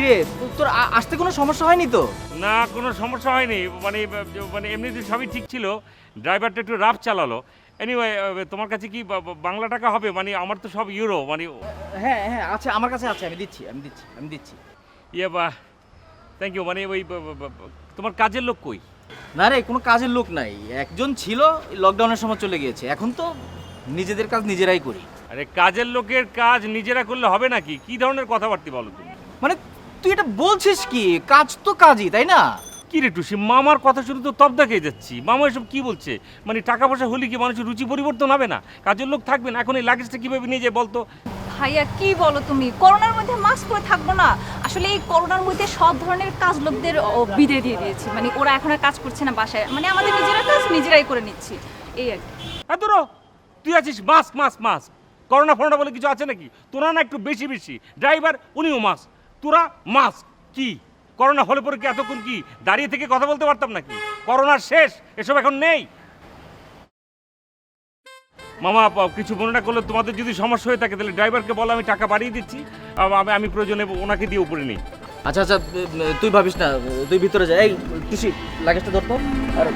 কিরে তোর আসতে কোনো সমস্যা হয়নি তো? না, কোনো সমস্যা হয়নি, মানে মানে এমনিতে সবই ঠিক ছিল, ড্রাইভারটা একটু রাফ চালালো। এনিওয়ে, তোমার কাছে কি বাংলা টাকা হবে? মানে আমার তো সব ইউরো, মানে হ্যাঁ হ্যাঁ আছে, আমার কাছে আছে, আমি দিচ্ছি। ইয়ে বা থ্যাংক ইউ। মানে ওই তোমার কাজের লোক কই? না রে, কোনো কাজের লোক নাই, একজন ছিল লকডাউনের সময় চলে গিয়েছে, এখন তো নিজেদের কাজ নিজেরাই করি। আরে কাজের লোকের কাজ নিজেরা করলে হবে নাকি? কি ধরনের কথাবার্তা বলো তুমি? মানে তুই এটা বলছিস কি? কাজ তো কাজই, তাই না? কি রে টুসি, মামার কথা শুনে তো তবদা খেয়ে যাচ্ছি। মামা এসব কি বলছে? মানে টাকা পয়সা হলে কি মানুষের রুচি পরিবর্তন হবে না? কাজের লোক থাকবে না? এখন এই লাগেজটা কিভাবে নিয়ে যায় বলতো? ভাইয়া কি বলো তুমি, করোনার মধ্যে মাস্ক পরে থাকবো না? আসলে এই করোনার মধ্যে সব ধরনের কাজ লোকদের বিদায় দিয়ে দিয়েছি, মানে ওরা এখন আর কাজ করছে না বাসায়, মানে আমাদের নিজেরা কাজ নিজেরাই করে নিচ্ছি, এই আর কি। ধরো তুই আছিস মাস্ক মাস্ক মাস্ক, করোনা ফরোনা বলে কিছু আছে নাকি? তোরা না একটু বেশি বেশি, ড্রাইভার উনিও মাস্ক, তোরা মাস্ক। কি করোনা হলে পরে কি এতক্ষণ কি দাঁড়িয়ে থেকে কথা বলতে পারতাম নাকি? করোনার শেষ, এসব এখন নেই। মামা কিছু মনে না করলে, তোমাদের যদি সমস্যা হয়ে থাকে তাহলে ড্রাইভারকে বলো আমি টাকা বাড়িয়ে দিচ্ছি, আমি প্রয়োজনে ওনাকে দিয়ে উপরে নিই। আচ্ছা আচ্ছা, তুই ভাবিস না, তুই ভিতরে যা। এই টুসি, লাগেজটা ধরতো। আর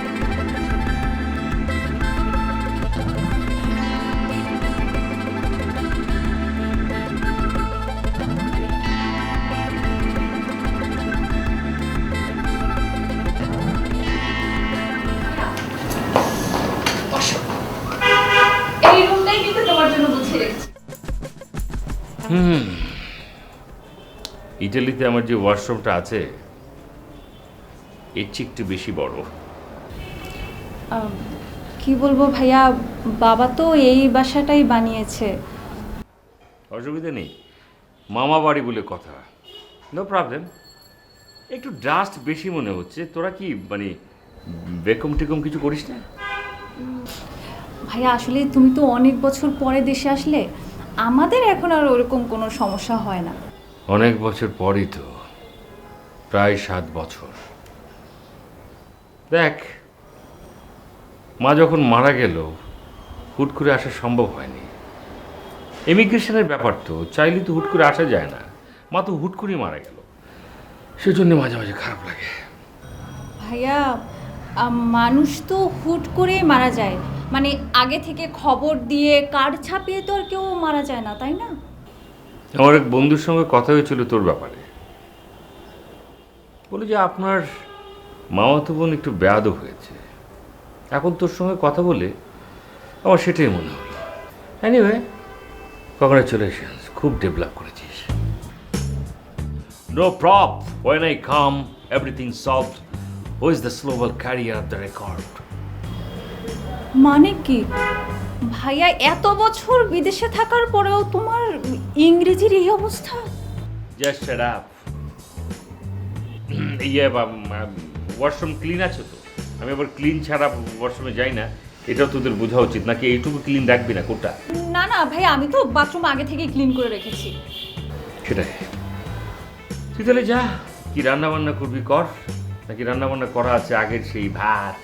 এই রুমটাই কিন্তু তোমার জন্য গুছিয়ে রেখেছি। ইটালিতে আমার যে ওয়াশরুমটা আছে এর চেয়ে একটু বেশি বড়। কি বলবো ভাইয়া, বাবা তো এই বাসাটাই বানিয়েছে। অসুবিধা নেই, মামা বাড়ি বলে কথা, নো প্রবলেম। একটু ডাস্ট বেশি মনে হচ্ছে। তোরা কি মানে বেকম টেকম কিছু করিস না? ভাইয়া আসলে তুমি তো অনেক বছর পরে দেশে আসলে, আমাদের এখন আর ওরকম কোনো সমস্যা হয় না। অনেক বছর পরই তো, প্রায় 7 বছর। দেখ, মা যখন মারা গেল হুট করে আসা সম্ভব হয়নি। ইমিগ্রেশনের ব্যাপার তো, চাইলে তো হুট করে আসা যায় না। মা তো হুট করেই মারা গেল, সেজন্য মাঝে মাঝে খারাপ লাগে। ভাইয়া মানুষ তো হুট করে মারা যায়, মানে আগে থেকে খবর দিয়ে কার্ড ছাপিয়ে তো আর কেউ মারা যায় না, তাই না? আমার এক বন্ধুর সঙ্গে কথা হয়েছিল তোর ব্যাপারে। বলে যে আপনার মামাতো বোন একটু বেয়াদব হয়েছে। এখন তোর সঙ্গে কথা বলে আমার সেটাই মনে হলো। এনিওয়ে, কংগ্রাচুলেশনস, খুব ডেভেলপ করেছিস। No prob, when I come everything solved. Who is the global carrier of the record? মানে কি ভাইয়া, এত বছর বিদেশে থাকার পরেও তোমার ইংরেজির এই অবস্থা? Just shut up. ইয়ে ওয়াশরুম ক্লিন আছে তো? আমি আবার ক্লিন ছাড়া ওয়াশরুমে যাই না, এটাও তোদের বোঝা উচিত। নাকি এইটুকু ক্লিন রাখবি না কোটা? না না ভাইয়া, আমি তো বাথরুম আগে থেকেই ক্লিন করে রেখেছি। সেটাই। তুই তাহলে যা, কি রান্না বান্না করবি কর, নাকি রান্না বান্না করা আছে আগের সেই ভাত,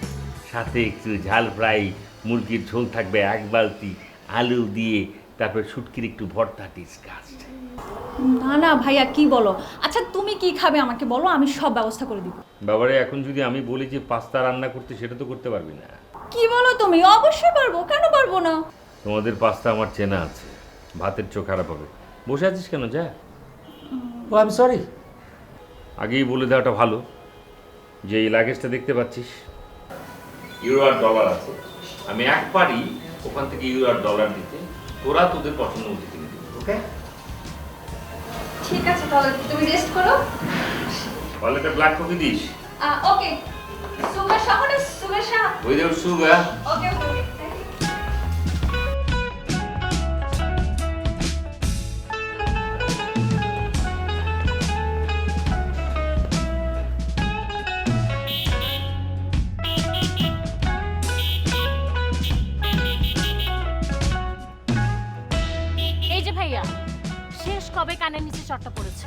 সাথে একটু ঝাল ফ্রাই, মুরগির ঝোল থাকবে 1 বালতি, আলু দিয়ে, তারপর শুটকির একটু ভর্তা, ডিসকাস্ট। না না ভাইয়া, কি বলো? আচ্ছা তুমি কি খাবে আমাকে বলো, আমি সব ব্যবস্থা করে দিব। বাবারে, এখন যদি আমি বলি যে পাস্তা রান্না করতে, সেটা তো করতে পারবি না। কি বলো তুমি? অবশ্যই পারবো, কেন পারবো না? তোমাদের পাস্তা আমার চেনা আছে, ভাতের চোখ খারাপ হবে। বসে আছিস কেন, যা। ও আই এম সরি। আগেই বলে দেওয়াটা ভালো যে এই লাগেজটা দেখতে পাচ্ছিস, ইউরো আর ডলার আছে। আমি একবারই ওখান থেকে ইউরো আর ডলার দিতে, তোরা তোদের পছন্দ মতো কিনে দিবি, ওকে? ঠিক আছে, তাহলে তুমি রেস্ট করো। তাহলে একটা ব্ল্যাক কফি দিস। ওকে, সুগার সামনে, সুগার সা। Without sugar. Okay okay. এই যে ভাইয়া, শেষ কবে কানের নিচে চটটা পড়েছে?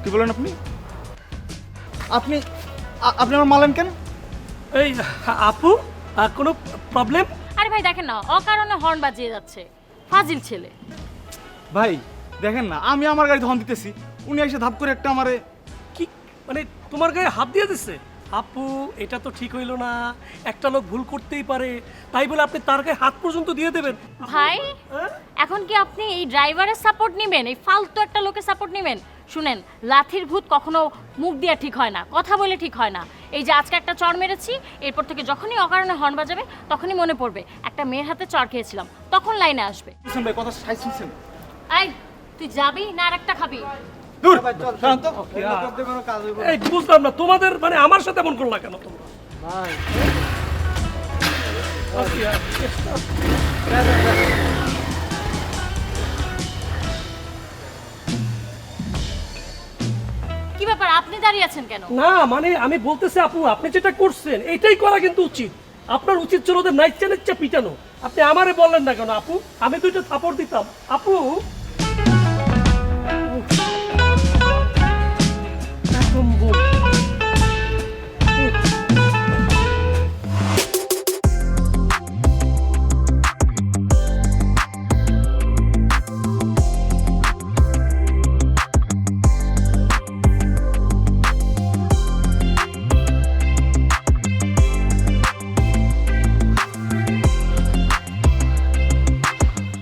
কি বলেন আপনি? আপনি আপনি আমার মালেন কেন? এই আপু, কোনো প্রবলেম? আরে ভাই দেখেন না, অকারণে হর্ন বাজিয়ে যাচ্ছে, ফাজিল ছেলে। ভাই দেখেন না, আমি আমার গাড়িতে হর্ন দিতেছি, উনি এসে ধাপ করে একটা আমারে কি মানে তোমার গায়ে হাত দিয়ে দিচ্ছে? আপু এটা তো ঠিক হইলো না, একটা লোক ভুল করতেই পারে, তাই বলে আপনি তার গায়ে হাত পর্যন্ত দিয়ে দেবেন? ভাই হ্যাঁ? এখন কি আপনি এই ড্রাইভারের সাপোর্ট নেবেন, এই ফালতু একটা লোকের সাপোর্ট নেবেন? শুনেন, লাঠির ভূত কখনো মুখ দিয়ে ঠিক হয় না, কথা বলে ঠিক হয় না। এই যে আজকে একটা চড় মেরেছি, এরপর থেকে যখনই অকারণে হর্ন বাজাবে তখনই মনে পড়বে একটা মেয়ের হাতে চড় খেয়েছিলাম, তখন লাইনে আসবে। শুনছেন ভাই কথা সাই শুনছেন? এই তুই যাবি না আর একটা খাবি? দূর শান্ত। এই বুঝলাম না তোমাদের মানে আমার সাথে এমন করলা কেন তোমরা? আচ্ছা, কি ব্যাপার, আপনি দাঁড়িয়ে আছেন কেন? না মানে আমি বলতেছি আপু আপনি যেটা করছেন এইটাই করা কিন্তু উচিত। আপনার উচিত ছিল ওদের নাইচা নাইচা পিটানো। আপনি আমারে বললেন না কেন আপু? আমি দুইটা থাপড় দিতাম আপু। একদম ভুল।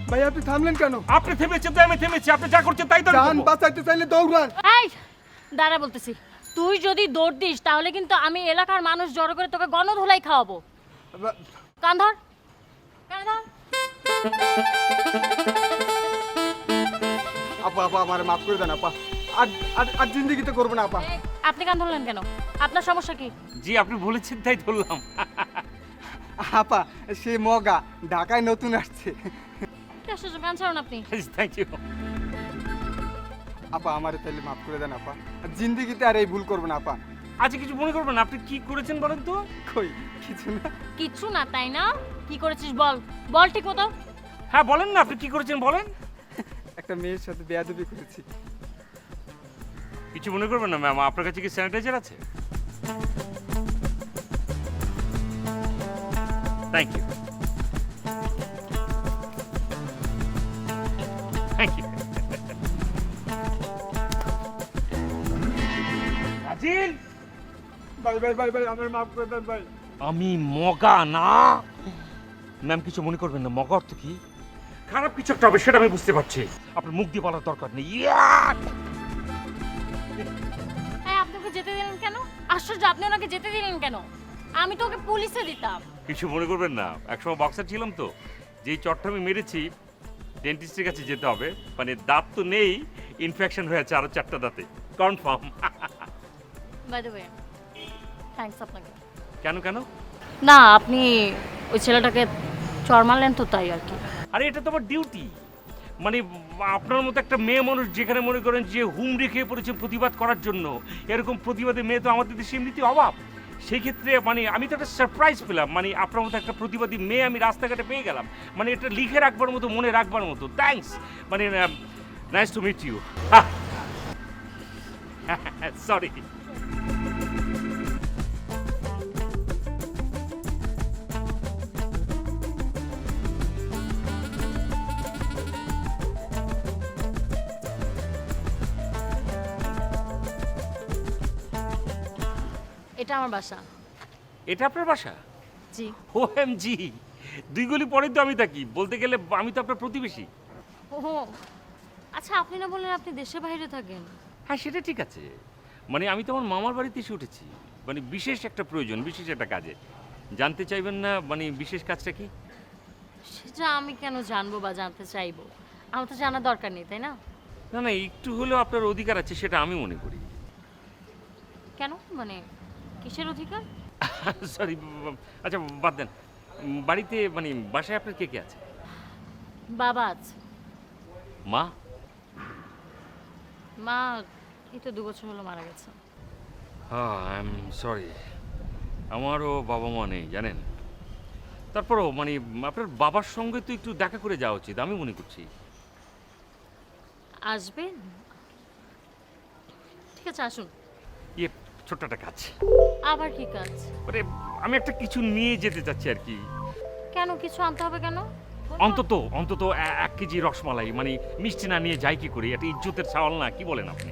ভাই আপনি থামলেন কেন? আপনি থেমেছেন তো আমি থেমেছি, আপনি যা করছেন তাই তো আমি জান করবো। বাঁচাইতে চাইলে দৌড়ান। এই দাঁড়া বলতেছি, তুই যদি দৌড় দিস তাহলে কিন্তু আমি এলাকার মানুষ জড়ো করে তোকে গণধোলাই খাওয়াবো। কান ধর, কান ধর। আপা আপা আমার মাফ করে দেন আপা। আর আর আর জিন্দেগিতে করবো না আপা। এই, আপনি কান ধরলেন কেন? আপনার সমস্যা কি? জি আপনি বলেছেন তাই ধরলাম। আপা সে মগা ঢাকায় নতুন আসছে। কি আশ্চর্য, কান ছাড়ুন আপনি। Thank you. আপা আমারে তাহলে মাফ করে দেন আপা। আর জিন্দেগিতে আর এই ভুল করবো না আপা। আচ্ছা কিছু মনে করবেন না, আপনি কি করেছেন বলেন তো? কই কিছু না। কিচ্ছু না তাই না? কি করেছিস বল, বল ঠিক মতো। হ্যাঁ বলেন না, আপনি কি করেছেন বলেন। একটা মেয়ের সাথে বেয়াদবি করেছি। কিছু মনে করবেন না ম্যাম, আপনার কাছে কি স্যানিটাইজার আছে? Thank you, thank you. আজিল, ভাই ভাই ভাই ভাই আমার মাফ করে দেন ভাই। আমি মগা না ম্যাম, কিছু মনে করবেন না। মগা অর্থ কি? খারাপ কিছু একটা হবে সেটা আমি বুঝতে পারছি, আপনার মুখ দিয়ে বলার দরকার নেই। এই আপনি ওকে যেতে দিলেন কেন? আশ্চর্য, আপনি ওনাকে যেতে দিলেন কেন? আমি তো ওকে পুলিশে দিতাম। কিছু মনে করবেন না, একসময় বক্সার ছিলাম তো, যেই চটটা আমি মেরেছি ডেন্টিস্টের কাছে যেতে হবে, মানে দাঁত তো নেই, ইনফেকশন হয়েছে আরো 4টা দাঁতে, confirm. By the way, thanks আপনাকে। কেন কেন? না আপনি ওই ছেলেটাকে চড় মারলেন তো তাই আর কি। আরে এটা তো আমার ডিউটি, মানে আপনার মতো একটা মেয়ে মানুষ যেখানে মনে করেন যে হুমড়ি খেয়ে পড়েছে প্রতিবাদ করার জন্য, এরকম প্রতিবাদী মেয়ে তো আমাদের দেশে এমনিতে অভাব। সেই ক্ষেত্রে মানে আমি তো একটা সারপ্রাইজ পেলাম, মানে আপনার মতো একটা প্রতিবাদী মেয়ে আমি রাস্তাঘাটে পেয়ে গেলাম, মানে এটা লিখে রাখবার মতো, মনে রাখবার মতো। থ্যাঙ্কস, মানে nice to meet you. Sorry. এটা আমার বাসা। এটা আপনার বাসা? জি। OMG, 2 গলি পরে তো আমি থাকি, বলতে গেলে আমি তো আপনার প্রতিবেশী। ও আচ্ছা, আপনি না বললেন আপনি দেশের বাইরে থাকেন? হ্যাঁ সেটা ঠিক আছে, মানে আমি তো আমার মামার বাড়িতে এসে উঠেছি, মানে বিশেষ একটা প্রয়োজন, বিশেষ একটা কাজে। জানতে চাইবেন না মানে বিশেষ কাজটা কি? সেটা আমি কেন জানবো বা জানতে চাইবো? আমার তো জানার দরকার নেই তাই না? না না, একটু হলেও আপনার অধিকার আছে সেটা আমি মনে করি। কেন, মানে কিসের অধিকার? সরি, আচ্ছা বাদ দেন। বাড়িতে মানে বাসায় আপনার কে কে আছে? বাবা আছে। মা? মা এই তো 2 বছর হলো মারা গেছে। হ্যাঁ আই এম সরি, আমারও বাবা মা নেই জানেন। তারপরও মানে আপনার বাবার সঙ্গে তো একটু দেখা করে যাওয়া উচিত আমি মনে করছি। আসবেন? ঠিক আছে আসুন। ইয়ে ছোট্ট একটা কাজ, আবার কি কাজ? মানে আমি একটা কিছু নিয়ে যেতে চাচ্ছি আর কি। কেন, কিছু আনতে হবে কেন? অন্তত অন্তত 1 কেজি রসমালাই, মানে মিষ্টি না নিয়ে যাই কি করি, এটা ইজ্জতের সওয়াল না, কি বলেন আপনি?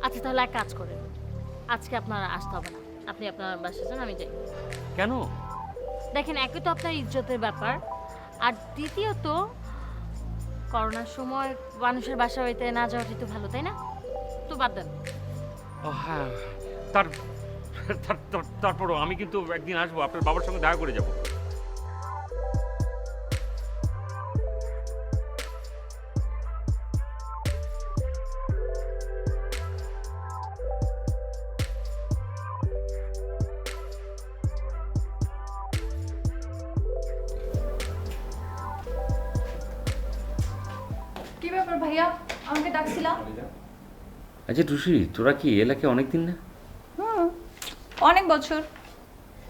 আচ্ছা তাহলে এক কাজ করেন, আজকে আপনার আসতে হবে না, আপনি আপনার বাসায় যান, আমি যাই। কেন? দেখেন, একে তো আপনার ইজ্জতের ব্যাপার, আর দ্বিতীয়ত করোনার সময় মানুষের বাসা বাড়িতে না যাওয়াটাই তো ভালো, তাই না? তো বাদ দেন। ও হ্যাঁ, তারপরও আমি কিন্তু একদিন আসবো, আপনার বাবার সঙ্গে দেখা করে যাব। কি ব্যাপার ভাইয়া, আমাকে ডাকছিলা? আচ্ছা টুসি, তোরা কি এলাকায় অনেক দিন না? অনেক বছর।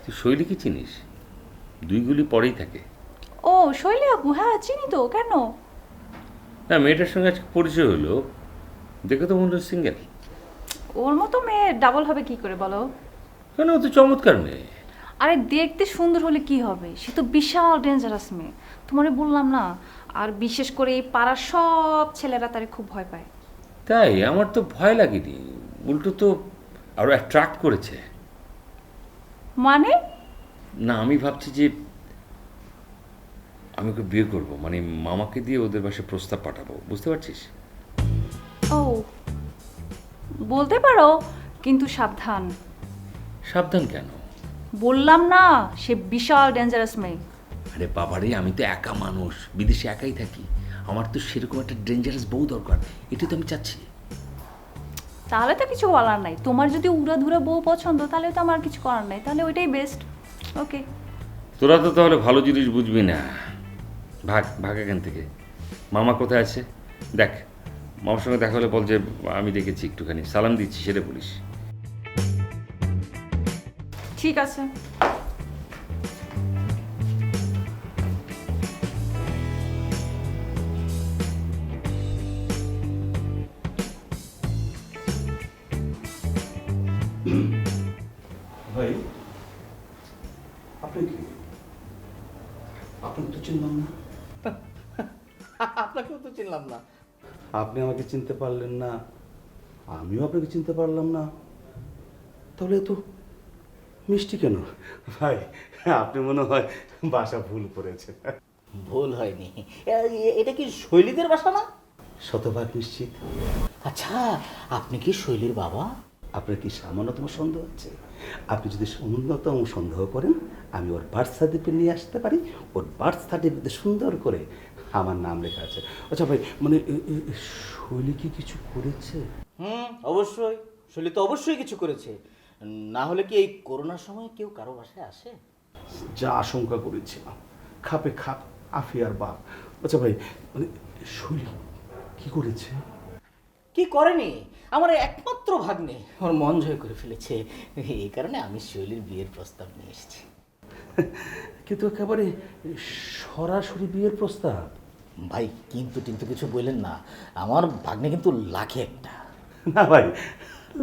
তুই শৈলীকে চিনিস? 2 গুলি পরেই থাকে। ও শৈলী আপু, হ্যাঁ চিনি তো, কেন? না, মেয়েটার সঙ্গে আজকে পরিচয় হলো, দেখে তো মনে হয় সিঙ্গেল। ওর মতো মেয়ে ডাবল হবে কি করে বলো? কেন, ও তো চমৎকার মেয়ে। আরে দেখতে সুন্দর হলে কি হবে, সে তো বিশাল ডেঞ্জারাস মেয়ে, তোমারে বললাম না। আর বিশেষ করে এই পাড়ার সব ছেলেরা তারে খুব ভয় পায়। তাই? আমার তো ভয় লাগেনি, উল্টো তো আরো অ্যাট্রাক্ট করেছে। মানে? না, আমি ভাবছি যে আমি ওকে বিয়ে করবো, মানে মামাকে দিয়ে ওদের বাসায় প্রস্তাব পাঠাবো, বুঝতে পারছিস? ও বলতে পারো, কিন্তু সাবধান। সাবধান কেন? বললাম না, সে বিশাল ডেঞ্জারাস মেয়ে। আরে বাবারে, আমি তো একা মানুষ, বিদেশে একাই থাকি, আমার তো সেরকম একটা ডেঞ্জারাস বউ দরকার, এটা তো আমি চাচ্ছি। তাহলে তো কিছু বলার নাই, তোমার যদি উড়াধুরা বউ পছন্দ তাহলে তো আমার কিছু করার নাই, তাহলে ওইটাই বেস্ট। ওকে। তোরা তো তাহলে ভালো জিনিস বুঝবি না। ভাগ ভাগ এখান থেকে। মামা কোথায় আছে দেখ, মামার সঙ্গে দেখা হলে বল যে আমি দেখেছি, একটুখানি সালাম দিচ্ছি, সেটা বলিস। ঠিক আছে। ভাই, আপনি কি? আপনাকে তো চিনলাম না। আপনাকেও তো চিনলাম না। আপনি আমাকে চিনতে পারলেন না, আমিও আপনাকে চিনতে পারলাম না, তাহলে তো মিষ্টি কেন? ভাই, আপনি মনে হয় বাসা ভুল করেছেন। ভুল হয়নি। এটা কি শৈলীদের বাসা না? শতভাগ নিশ্চিত। আচ্ছা, আপনি কি শৈলীর বাবা? আপনার কি সামান্যতম সন্দেহ আছে? আপনি যদি সামান্যতম সন্দেহ করেন, আমি ওর বার্থ সার্টিফিকেট নিয়ে আসতে পারি, ওর বার্থ সার্টিফিকেটে সুন্দর করে আমার নাম লেখা আছে। আচ্ছা ভাই, মানে শৈলী কি কিছু করেছে? অবশ্যই। শৈলী তো অবশ্যই কিছু করেছে, না হলে কি এই করোনার সময় কেউ কারো বাসায় আসে? যা আশঙ্কা করেছিলাম, খাপে খাপ আফিয়ার বাপ। আচ্ছা ভাই, মানে শৈলী কি করেছে? কি করেনি? আমার একমাত্র ভাগ্নে ওর মন জয় করে ফেলেছে, এই কারণে আমি শৈলীর বিয়ের প্রস্তাব নিয়ে এসেছি। কিন্তু একেবারে সরাসরি বিয়ের প্রস্তাব? ভাই কিন্তু কিন্তু কিছু বললেন না, আমার ভাগ্নে কিন্তু লাখে একটা। না ভাই,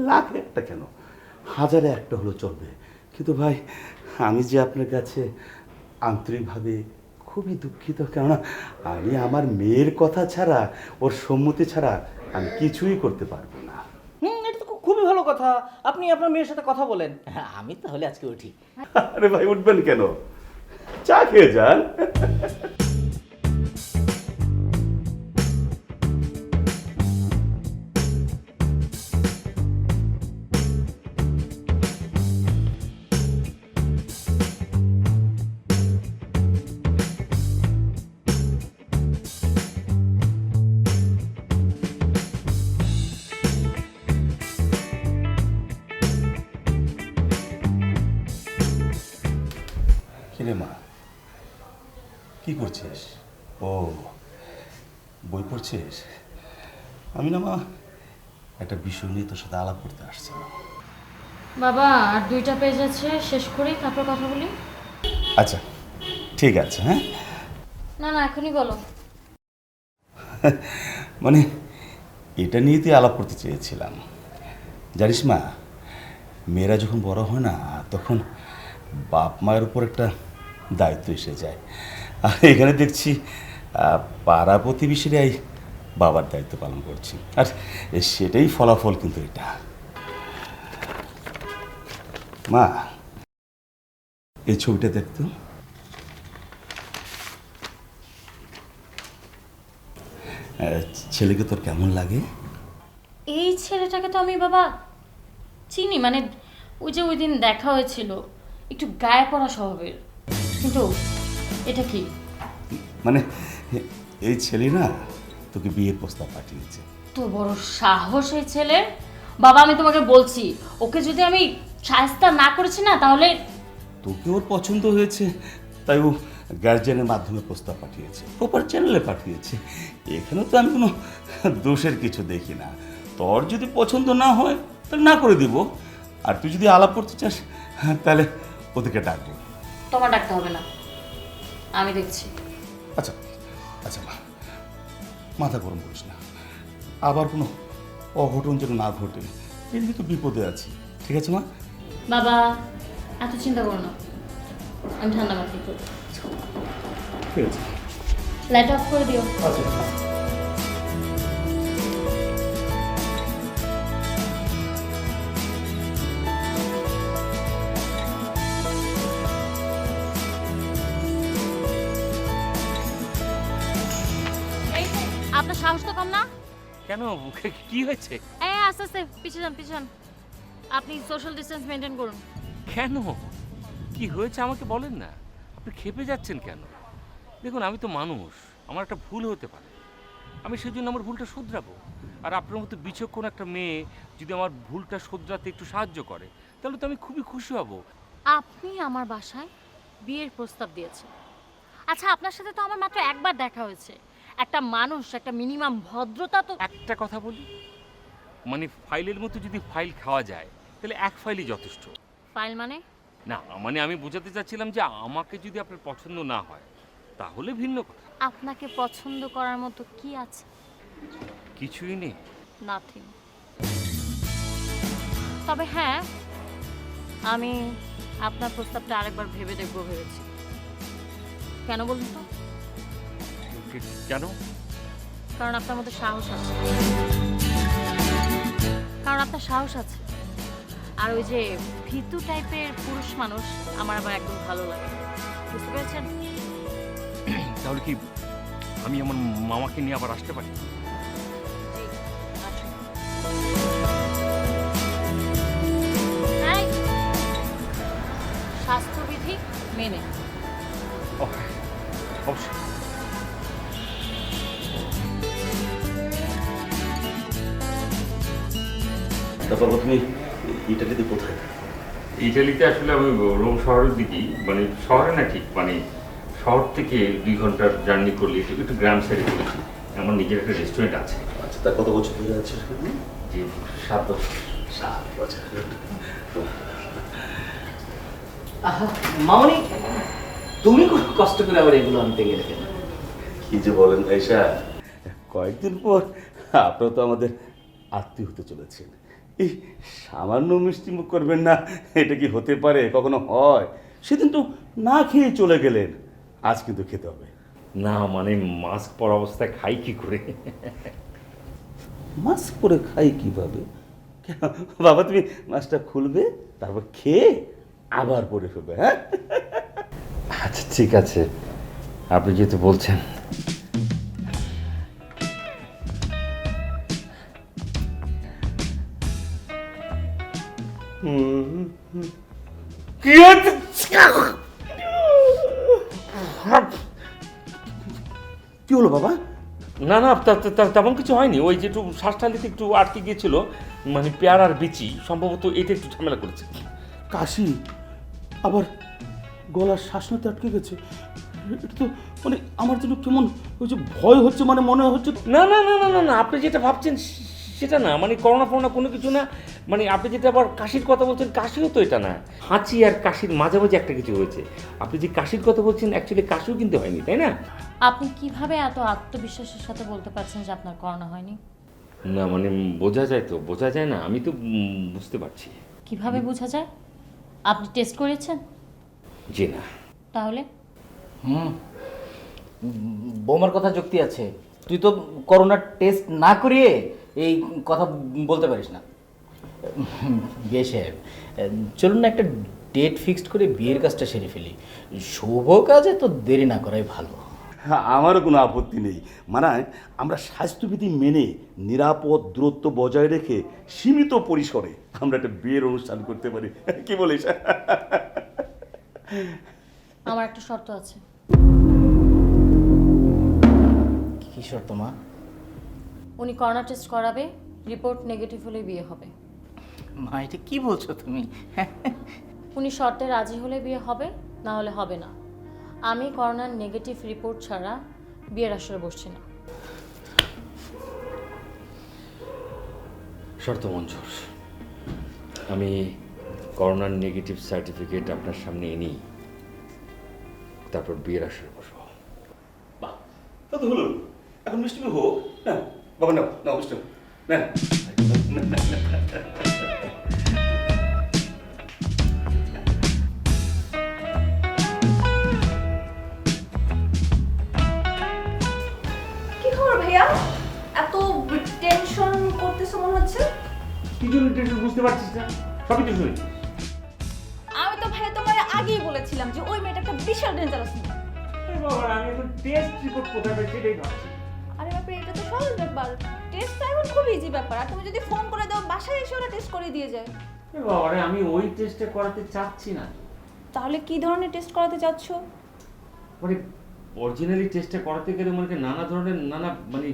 লাখে একটা কেন, 1000-এ একটা হলো চলবে। কিন্তু ভাই, আমি যে আপনার কাছে আন্তরিকভাবে খুবই দুঃখিত, কেননা আমি আমার মেয়ের কথা ছাড়া, ওর সম্মতি ছাড়া আমি কিছুই করতে পারবো না। এটা তো খুবই ভালো কথা, আপনি আপনার মেয়ের সাথে কথা বলেন। আমি তাহলে আজকে উঠি। আরে ভাই, উঠবেন কেন? চা খেয়ে যান। কিরে মা, কি করছিস? ও, বই পড়ছিস? আমি না মা, একটা বিষয় নিয়ে তোর সাথে আলাপ করতে আসছিলাম। বাবা, আর 2টা পেজ আছে, শেষ করেই তারপর কথা বলি। আচ্ছা ঠিক আছে, হ্যাঁ। না না, এখনই বলো। মানে এটা নিয়ে তুই আলাপ করতে চেয়েছিলাম। জানিস মা, মেয়েরা যখন বড় হয় না, তখন বাপ মায়ের উপর একটা দায়িত্ব এসে যায়। আর এখানে দেখছি পাড়া প্রতিবেশীরাই বাবার দায়িত্ব পালন করছি, আর সেটাই ফলাফল কিন্তু এটা। মা, এই ছবিটা দেখতো। ছেলেকে তোর কেমন লাগে? এই ছেলেটাকে তো আমি বাবা চিনি, মানে ওই যে ওই দিন দেখা হয়েছিল, একটু গায়ে পড়া স্বভাবের। কিন্তু এটা কি? মানে এই ছেলে না তোকে বিয়ের প্রস্তাব পাঠিয়েছে। তো বড় সাহস এই ছেলের! বাবা আমি তোমাকে বলছি, ওকে যদি আমি শায়েস্তা না করেছি না, তাহলে তোকে ওর পছন্দ হয়েছে, তাই ও গার্জিয়ানের মাধ্যমে প্রস্তাব পাঠিয়েছে, প্রপার চ্যানেলে পাঠিয়েছে। এখানে তো আমি কোনো দোষের কিছু দেখি না। তোর যদি পছন্দ না হয় তাহলে না করে দিব, আর তুই যদি আলাপ করতে চাস তাহলে ওদেরকে ডাকবো। তোমার ডাকতে হবে না, আমি দেখছি। আচ্ছা আচ্ছা মা, মাথা গরম করিস না, আবার কোনো অঘটন যেন না ঘটে, এদিকে তো বিপদে আছি। ঠিক আছে মা? বাবা এত চিন্তা করো না, আমি ঠান্ডা মাথায় করব। ঠিক আছে। লাইট অফ করে দিও। আচ্ছা। এই যে, আপনার সাহস তো কম না? কেন, কি হয়েছে? এই আস্তে আস্তে পিছিয়ে যান, পিছিয়ে যান। আপনি সোশ্যাল ডিস্টেন্স মেনটেন করুন। কেন, কি হয়েছে আমাকে বলেন না। আপনি ক্ষেপে যাচ্ছেন কেন? দেখুন, আমি তো মানুষ, আমার একটা ভুল হতে পারে, আমি সেই জন্য আমার ভুলটা শুধরাবো। আর আপনার মতো বিচক্ষণ একটা মেয়ে যদি আমার ভুলটা শুধরাতে একটু সাহায্য করে, তাহলে তো আমি খুবই খুশি হব। আপনি আমার বাসায় বিয়ের প্রস্তাব দিয়েছেন। আচ্ছা, আপনার সাথে তো আমার মাত্র একবার দেখা হয়েছে। একটা মানুষ, একটা মিনিমাম ভদ্রতা তো। একটা কথা বলি, মানে ফাইলের মতো যদি ফাইল খাওয়া যায় তাহলে এক ফাইলই যথেষ্ট। ফাইল মানে? না, মানে আমি বোঝাতে চাচ্ছিলাম যে আমাকে যদি আপনার পছন্দ না হয় তাহলে ভিন্ন কথা। আপনাকে পছন্দ করার মতো কি আছে? কিছুই নেই। নাথিং। তবে হ্যাঁ, আমি আপনার প্রস্তাবটা আরেকবার ভেবে দেখবো ভেবেছি। কেন বলুন তো? কেন? কারণ আপনার মধ্যে সাহস আছে। কারণ আপনার সাহস আছে। আর ওই যে ভীতু টাইপের পুরুষ মানুষ আমার আবার একদম ভালো লাগে। বুঝতে পেরেছেন? তাহলে কি আমি আমার মামাকে নিয়ে আবার আসতে পারি? জি, আসুন। এই, স্বাস্থ্যবিধি মেনে। অবশ্যই। তারপর তুমি ইটালিতে কোথায়? ইটালিতে আসলে আমি রোম শহরের দিকেই, মানে শহরে না ঠিক, মানে শহর থেকে 2 ঘন্টার জার্নি করলে একটু গ্রাম সাইডে করেছি। আমার নিজের একটা রেস্টুরেন্ট আছে। আচ্ছা, তা কত বছর ধরে আছে? যে 7 বছর। 7 বছর। আহা মামনি, তুমি খুব কষ্ট করে আবার এগুলো আনতে গেলে কেন? কি যে বলেন ভাইসা, কয়েকদিন পর আপনারা তো আমাদের আত্মীয় হতে চলেছেন। এই সামান্য মিষ্টি মুখ করবেন না, এটা কি হতে পারে? কখনো হয়? সেদিন তো না খেয়ে চলে গেলেন, আজ কিন্তু খেতে হবে। না মানে মাস্ক পরা অবস্থায় খাই কি করে? মাস্ক পরে খাই কিভাবে? কেন বাবা, তুমি মাছটা খুলবে, তারপর খেয়ে আবার পরে ফেলবে। হ্যাঁ আচ্ছা ঠিক আছে, আপনি যেহেতু বলছেন। কি হলো বাবা? না না, তেমন কিছু হয়নি। ওই যে একটু শ্বাসটালিতে একটু আটকে গিয়েছিল, মানে পেয়ারার বিচি, সম্ভবত এটা একটু ঝামেলা করেছে। কাশি, আবার গলার শ্বাস নিতে আটকে গেছে। এটা তো মানে আমার জন্য কেমন ওই যে ভয় হচ্ছে, মানে মনে হচ্ছে। না না না না না না, আপনি যেটা ভাবছেন সেটা না, মানে করোনা ফরোনা কোনো কিছু না। মানে আপনি যেটা আবার কাশির কথা বলছেন, কাশিও তো এটা না। হাঁচি আর কাশির মাঝামাঝি একটা কিছু হয়েছে। আপনি যে কাশির কথা বলছেন, অ্যাকচুয়ালি কাশিও কিন্তু হয়নি, তাই না? আপনি কিভাবে এত আত্মবিশ্বাসের সাথে বলতে পারছেন যে আপনার করোনা হয়নি? না মানে বোঝা যায় তো, বোঝা যায় না, আমি তো বুঝতে পারছি। কিভাবে বোঝা যায়? আপনি টেস্ট করেছেন? জি না। তাহলে বৌমার কথা যুক্তি আছে। তুই তো করোনার টেস্ট না করিয়ে এই কথা বলতে পারিস না। বিয়ে সাহেব, চলুন না একটা ডেট ফিক্সড করে বিয়ের কাজটা সেরে ফেলি। শুভ কাজে তো দেরি না করাই ভালো। হ্যাঁ, আমারও কোনো আপত্তি নেই। মানে আমরা স্বাস্থ্যবিধি মেনে নিরাপদ দূরত্ব বজায় রেখে সীমিত পরিসরে আমরা একটা বিয়ের অনুষ্ঠান করতে পারি, কি বলিস? আমার একটা শর্ত আছে। কি শর্ত মা? উনি করোনা টেস্ট করাবে, রিপোর্ট নেগেটিভ হলে বিয়ে হবে। মা এটা কি বলছো তুমি? উনি শর্তে রাজি হলে বিয়ে হবে, না হলে হবে না। আমি করোনার নেগেটিভ রিপোর্ট ছাড়া বিয়ের আসরে বসছি না। শর্ত মঞ্জুর। আমি করোনার নেগেটিভ সার্টিফিকেট আপনার সামনে এনেই তারপর বিয়ের আসরে বসবো। বাহ, তা তো হলো। এখন মিষ্টি হোক না বাবা, নাও নাও মিষ্টি না। কি খবর ভাইয়া? এত টেনশন করতেছো মনে হচ্ছে। কি জন্য টেনশন বুঝতে পারছিস না? সবই তো শুনি। আমি তো ভাইয়া তোমার আগেই বলেছিলাম যে ওই মেয়েটা একটা বিশাল ডেঞ্জারাস মেয়ে। বাবা, আমি এখন টেস্ট রিপোর্ট কোথায় পাই সেটাই ভাবছি। আরে বাপরে, এটা তো সহজ ব্যাপার। টেস্ট তো এখন খুব ইজি ব্যাপার। আর তুমি যদি ফোন করে দাও, বাসায় এসে ওরা টেস্ট করে দিয়ে যায়। বাবা, আমি ওই টেস্টটা করাতে চাচ্ছি না। তাহলে কি ধরনের টেস্ট করাতে চাচ্ছ? মানে অরিজিনালি টেস্টটা করাতে গেলে মানে নানা ধরনের মানে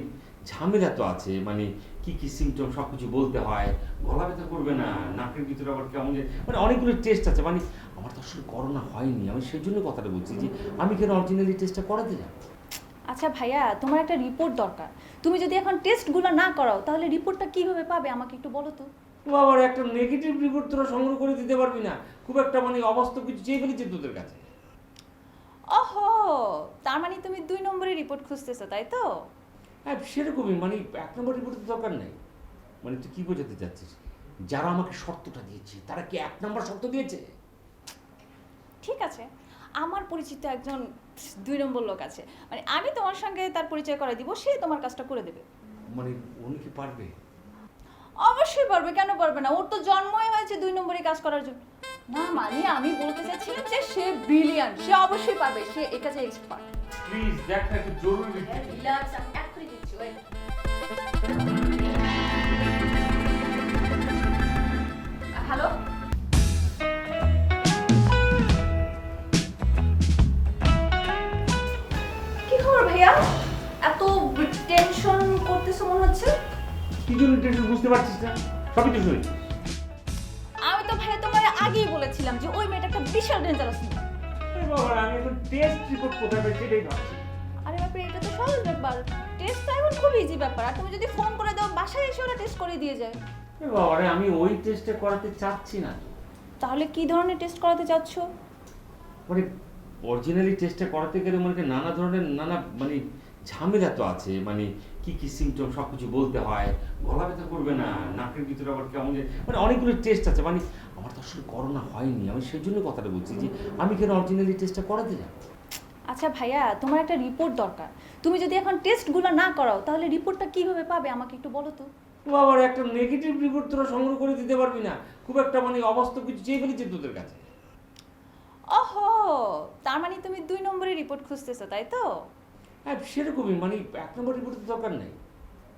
ঝামেলা তো আছে। মানে কি কি সিমটম সব কিছু বলতে হয়, গলা ব্যথা করবে না, নাকের ভিতরে আবার কেমন যে মানে অনেকগুলো টেস্ট আছে। মানে আমার তো আসলে করোনা হয়নি, আমি সেই জন্য কথাটা বলছি যে আমি কেন অরিজিনালি টেস্টটা করাতে যাব। আচ্ছা ভাইয়া, তোমার একটা রিপোর্ট দরকার। তুমি যদি এখন টেস্টগুলো না করাও, তাহলে রিপোর্টটা কিভাবে পাবে আমাকে একটু বলো তো। বাবার একটা নেগেটিভ রিপোর্ট তোরা সংগ্রহ করে দিতে পারবি না? খুব একটা মানে অবাস্তব কিছু চেয়ে ফেলেছে তোদের কাছে। ওহো, তার মানে তুমি 2 নম্বরের রিপোর্ট খুঁজতেছো, তাই তো? হ্যাঁ, সেরকমই। মানে 1 নম্বর রিপোর্টের দরকার নেই। মানে তুই কি বোঝাতে চাচ্ছিস? যারা আমাকে শর্তটা দিয়েছে তারা কি 1 নম্বর শর্ত দিয়েছে? ঠিক আছে, আমার পরিচিত একজন 2 নম্বর লোক আছে। মানে আমি তোমার সঙ্গে তার পরিচয় করে দিব, সে তোমার কাজটা করে দেবে। মানে উনি কি পারবে? অবশ্যই পারবে, কেন পারবে না? ওর তো জন্মই হয়েছে 2 নম্বরে কাজ করার জন্য। না মানে আমি বলতে চাচ্ছিলাম যে সে ব্রিলিয়ান্ট, সে অবশ্যই পারবে, সে এই কাজে এক্সপার্ট। প্লিজ দেখ না, একটু জরুরি। রিল্যাক্স, আমি এখনই দিচ্ছি। ওই হ্যালো, কি খবর ভাইয়া? এত টেনশন করতেছো মনে হচ্ছে। কি জন্য টেনশন বুঝতে পারছিস না? সবই তো শুনি। আমি তো ভাইয়া তোমার আগেই বলেছিলাম যে ওই মেয়েটা একটা বিশাল ডেঞ্জারাস মেয়ে। বাবা, আমি এখন টেস্ট রিপোর্ট কোথায় পাই সেটাই ভাবছি। আরে বাপরে, এটা তো সহজ ব্যাপার। টেস্ট তো এখন খুব ইজি ব্যাপার। আর তুমি যদি ফোন করে দাও, বাসায় এসে ওরা টেস্ট করে দিয়ে যায়। বাবা, আমি ওই টেস্টটা করাতে চাচ্ছি না। তাহলে কি ধরনের টেস্ট করাতে চাচ্ছ? মানে অরিজিনালি টেস্টটা করাতে গেলে মানে নানা ধরনের মানে ঝামেলা তো আছে। মানে কি কি সিমটম সব কিছু বলতে হয়, গলা ব্যথা করবে না, নাকের ভিতরে আবার কেমন যে মানে অনেকগুলো টেস্ট আছে। মানে আমার তো আসলে করোনা হয়নি, আমি সেই জন্য কথাটা বলছি যে আমি কেন অরিজিনালি টেস্টটা করাতে যাব। আচ্ছা ভাইয়া, তোমার একটা রিপোর্ট দরকার। তুমি যদি এখন টেস্টগুলো না করাও, তাহলে রিপোর্টটা কিভাবে পাবে আমাকে একটু বলো তো। বাবার একটা নেগেটিভ রিপোর্ট তোরা সংগ্রহ করে দিতে পারবি না? খুব একটা মানে অবাস্তব কিছু চেয়ে ফেলেছে তোদের কাছে। ওহো, তার মানে তুমি 2 নম্বরের রিপোর্ট খুঁজতেছো, তাই তো? হ্যাঁ, সেরকমই। মানে 1 নম্বর রিপোর্টের দরকার নেই।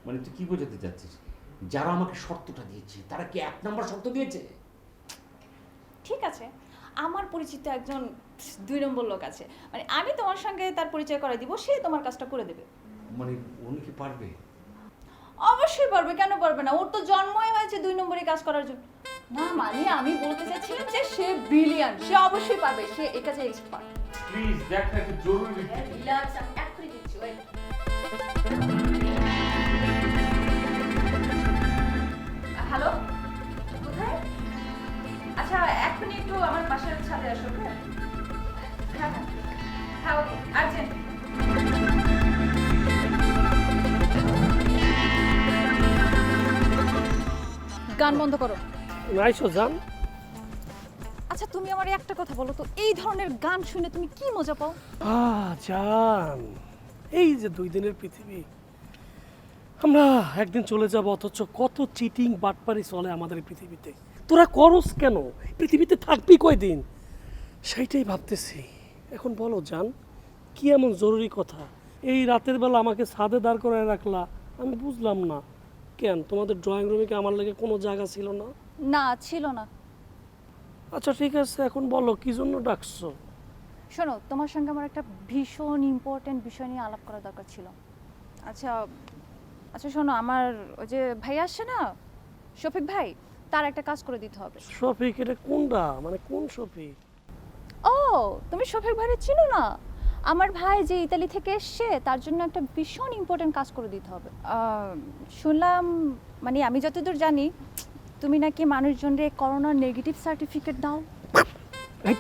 মানে তুই কি বোঝাতে চাচ্ছিস? যারা আমাকে শর্তটা দিয়েছে তারা কি 1 নম্বর শর্ত দিয়েছে? ঠিক আছে, আমার পরিচিত একজন 2 নম্বর লোক আছে। মানে আমি তোমার সঙ্গে তার পরিচয় করে দিব, সে তোমার কাজটা করে দেবে। মানে উনি কি পারবে? অবশ্যই পারবে, কেন পারবে না? ওর তো জন্মই হয়েছে 2 নম্বরে কাজ করার জন্য। না মানে আমি বলতে চাচ্ছিলাম যে সে ব্রিলিয়ান্ট, সে অবশ্যই পারবে, সে এই কাজে এক্সপার্ট। প্লিজ দেখ না, একটু জরুরি। রিল্যাক্স, আমি এখনই দিচ্ছি। ওই হ্যালো, কোথায়? আচ্ছা এখনই একটু আমার বাসার ছাদে আসো। হ্যাঁ হ্যাঁ হ্যাঁ, ওকে, আর্জেন্ট। গান বন্ধ করো। নাইসো জান। আচ্ছা তুমি আমার একটা কথা বলো তো, এই ধরনের গান শুনে তুমি কি মজা পাও? জান, এই যে 2 দিনের পৃথিবী, আমরা একদিন চলে যাব, অথচ কত চিটিং বাটপারি চলে আমাদের এই পৃথিবীতে। তোরা করস কেন? পৃথিবীতে থাকবি কয়দিন? সেইটাই ভাবতেছি। এখন বলো জান, কি এমন জরুরি কথা এই রাতের বেলা আমাকে ছাদে দাঁড় করায় রাখলা? আমি বুঝলাম না কেন। তোমাদের ড্রয়িং রুমে কি আমার লাগে কোনো জায়গা ছিল না? না, ছিল না। আচ্ছা ঠিক আছে, এখন বলো কি জন্য ডাকছো? শোনো, তোমার সঙ্গে আমার একটা ভীষণ ইম্পর্টেন্ট বিষয় নিয়ে আলাপ করা দরকার ছিল। আচ্ছা আচ্ছা শোনো, আমার ওই যে ভাই আসছে না, শফিক ভাই, তার একটা কাজ করে দিতে হবে। শফিক? এটা কোনটা, মানে কোন শফিক? ও, তুমি শফিক ভাইরে চিনো না? আমার ভাই যে ইতালি থেকে এসছে, তার জন্য একটা ভীষণ ইম্পর্টেন্ট কাজ করে দিতে হবে। শুনলাম, মানে আমি যতদূর জানি, তুমি নাকি মানুষজনরে করোনার নেগেটিভ সার্টিফিকেট দাও। এই,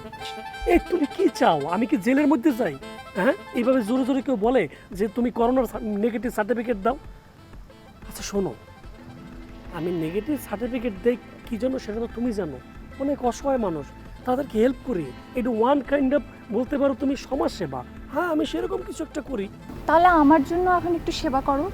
এই তুমি কি চাও? আমি কি জেলের মধ্যে যাই? হ্যাঁ, এইভাবে জোরে জোরে কেউ বলে যে তুমি করোনার নেগেটিভ সার্টিফিকেট দাও? আচ্ছা শোনো, আমি নেগেটিভ সার্টিফিকেট দেই কি জন্য সেটা তো তুমি জানো। অনেক অসহায় মানুষ, তাদেরকে হেল্প করি। এটা ওয়ান কাইন্ড অফ বলতে পারো তুমি সমাজ সেবা। হ্যাঁ, আমি সেরকম কিছু একটা করি। তাহলে আমার জন্য এখন একটু সেবা করো।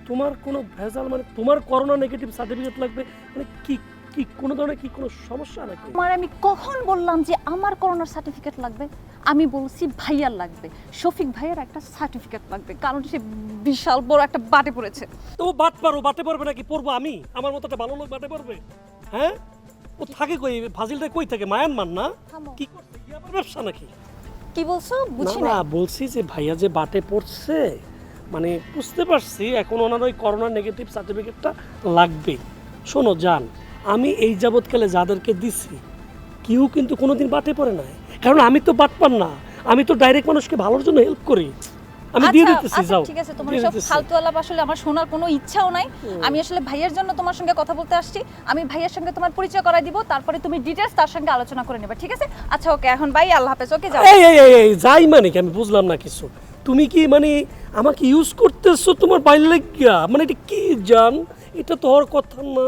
তোমার কোনো ভেজাল, মানে তোমার করোনা নেগেটিভ সার্টিফিকেট লাগবে মানে কি? কি কোনো ধরনের কি কোনো সমস্যা নাকি? তোমার আমি কখন বললাম যে আমার করোনার সার্টিফিকেট লাগবে? আমি বলছি ভাইয়ার লাগবে, শফিক ভাইয়ের একটা সার্টিফিকেট লাগবে, কারণ সে বিশাল বড় একটা বাটে পড়েছে। তো বাট পারো, বাটে পারবে নাকি? পড়বো আমি? আমার মতো একটা ভালো লোক বাটে পারবে? হ্যাঁ, ও থাকে কই? ফাজিলটা কই থাকে? মায়ানমার না? থামো। কি করতে গিয়ে আবার ব্যবসা নাকি? কি বলছো? না বুঝি না, না। বলছি যে ভাইয়া যে বাটে পড়ছে, মানে বুঝতে পারছি এখন ওনার ওই করোনা নেগেটিভ সার্টিফিকেটটা লাগবে। শোনো জান, আমি এই যাবৎকালে যাদেরকে দিছি কেউ কিন্তু কোনোদিন বাটে পড়ে নাই, কারণ আমি তো বাটপার না। আমি তো ডাইরেক্ট মানুষকে ভালোর জন্য হেল্প করি। আমি দিয়ে দিতেছি, আচ্ছা, যাও। ঠিক আছে, তোমার দিয়ে সব দিতেছি। ফালতু আলাপ আসলে আমার শোনার কোনো ইচ্ছাও নাই। আমি আসলে ভাইয়ের জন্য তোমার সঙ্গে কথা বলতে আসছি। আমি ভাইয়ের সঙ্গে তোমার পরিচয় করাই দিব, তারপরে তুমি ডিটেইলস তার সঙ্গে আলোচনা করে নেবে, ঠিক আছে? আচ্ছা ওকে, এখন বাই, আল্লাহ হাফেজ। ওকে, যাও। এই এই এই এই, যাই মানে কি? আমি বুঝলাম না কিছু। তুমি কি মানে আমাকে ইউজ করতেছো তোমার বাইরে লাগিয়া? মানে এটা কি জান? এটা তো হওয়ার কথা না।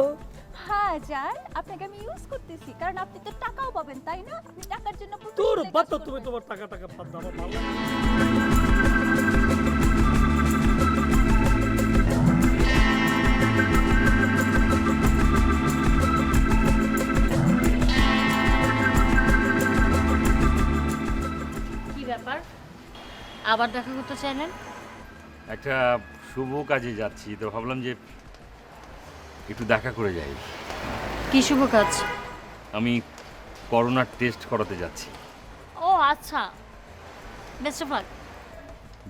হ্যাঁ জান, আপনাকে আমি ইউজ করতেছি, কারণ আপনি তো টাকাও পাবেন, তাই না? আপনি টাকার জন্য তোর professionally কাজ বাচ্চা, তুমি করবেন। তোমার টাকা টাকা বাদ দাও, আমার ভালো লাগে না। কি ব্যাপার, আবার দেখা করতে চাইলেন? একটা শুভ কাজে যাচ্ছি, তো ভাবলাম যে একটু দেখা করে যাই। কি শুভ কাজ? আমি করোনার টেস্ট করাতে যাচ্ছি। ও আচ্ছা, বেস্ট অফ লাক।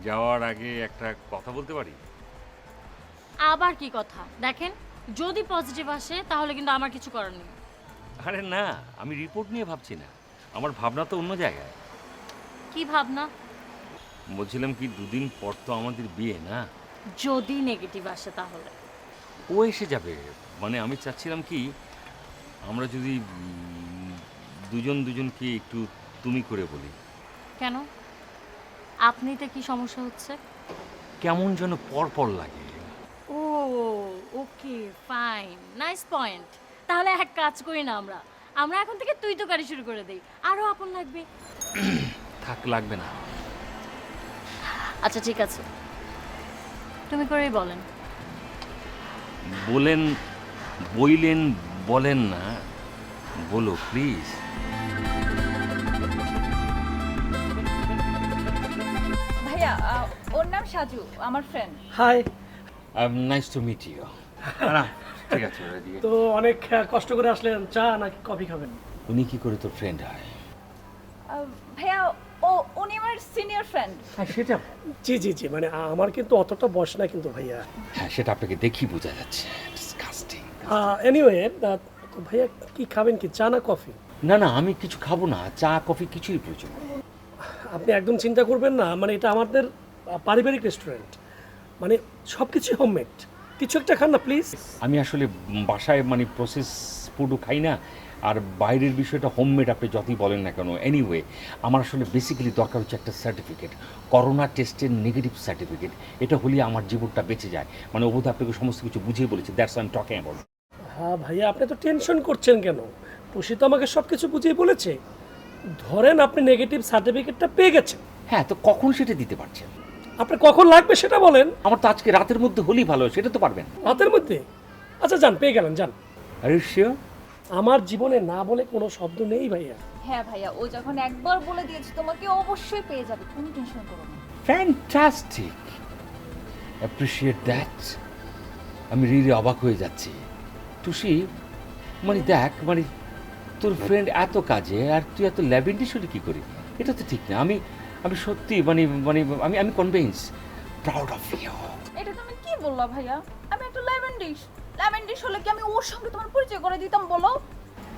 যাওয়ার আগে একটা কথা বলতে পারি? আবার কি কথা? দেখেন, যদি পজিটিভ আসে তাহলে কিন্তু আমার কিছু করার নেই। আরে না, আমি রিপোর্ট নিয়ে ভাবছি না, আমার ভাবনা তো অন্য জায়গায়। কি ভাবনা? বলছিলাম কি, দুদিন পর তো আমাদের বিয়ে না? যদি নেগেটিভ আসে তাহলে? ও এসে যাবে, মানে আমি চাচ্ছিলাম কি, আমরা যদি দুজন দুজনকে একটু তুমি করে বলি। কেন? আপনিতে কি সমস্যা হচ্ছে? কেমন যেন পর পর লাগে। ও ওকে, ফাইন, নাইস পয়েন্ট। তাহলে এক কাজ করি না, আমরা আমরা এখন থেকে তুই তো গাড়ি শুরু করে দেই, আরো আপন লাগবে। থাক, লাগবে না। আচ্ছা ঠিক আছে, তুমি করেই বলেন। বলেন, বইলেন, বলেন না, বলো প্লিজ। ভাইয়া, ওর নাম সাজু, আমার friend. Hi. Nice to meet you. না, ঠিক আছে, ready? তো অনেক কষ্ট করে আসলেন, চা নাকি কফি খাবেন? উনি কি করে তোর ফ্রেন্ড হয়? ভাইয়া, উনি আমার সিনিয়র ফ্রেন্ড। হ্যাঁ সেটা, জি জি জি, মানে আমার কিন্তু অতটা বয়স না কিন্তু ভাইয়া। হ্যাঁ, সেটা আপনাকে দেখি বোঝা যাচ্ছে। ডিসকাস্টিং। এনিওয়ে, তো ভাইয়া কি খাবেন, কি চা না কফি? না না, আমি কিছু খাবো না, চা কফি কিছুই প্রয়োজন নেই। আপনি একদম চিন্তা করবেন না, মানে এটা আমাদের পারিবারিক রেস্টুরেন্ট, মানে সব কিছু হোমমেড। কিছু একটা খান না প্লিজ। আমি আসলে বাসায় মানে প্রসেস ফুডও খাই না, আর বাইরের বিষয়টা হোমমেড আপনি যতই বলেন না কেন। এনিওয়ে, আমার আসলে বেসিক্যালি দরকার হচ্ছে একটা সার্টিফিকেট, করোনা টেস্টের নেগেটিভ সার্টিফিকেট। এটা হলে আমার জীবনটা বেঁচে যায়। মানে ও বোধহয় আপনাকে সমস্ত কিছু বুঝিয়ে বলেছে, that's I am talking about. হ্যাঁ ভাইয়া, আপনি তো টেনশন করছেন কেন? খুশি তো আমাকে সব কিছু বুঝিয়ে বলেছে। ধরেন আপনি নেগেটিভ সার্টিফিকেটটা পেয়ে গেছেন। হ্যাঁ, তো কখন সেটা দিতে পারছেন? আপনার কখন লাগবে সেটা বলেন। আমার তো আজকে রাতের মধ্যে হলেই ভালো, সেটা তো পারবেন। রাতের মধ্যে? আচ্ছা যান, পেয়ে গেলেন, যান। Are you sure? আমার জীবনে না বলে কোনো শব্দ নেই ভাইয়া। হ্যাঁ ভাইয়া, ও যখন একবার বলে দিয়েছে তোমাকে অবশ্যই পেয়ে যাবে, কোনো টেনশন করো না। Fantastic, appreciate that. আমি রিলি অবাক হয়ে যাচ্ছি টুসি। মানে দেখ, মানে তোর ফ্রেন্ড এত কাজে আর তুই এত ল্যাভেন্ডিশরি কি করি? এটা তো ঠিক না। আমি আমি সত্যি মানে মানে আমি আমি কনভিন্স, প্রাউড অফ ইউ। এটা তুমি কি বললা ভাইয়া? আমি একটা ল্যাভেন্ডিশ হলে কি আমি ওর সঙ্গে তোমার পরিচয় করে দিতাম বলো?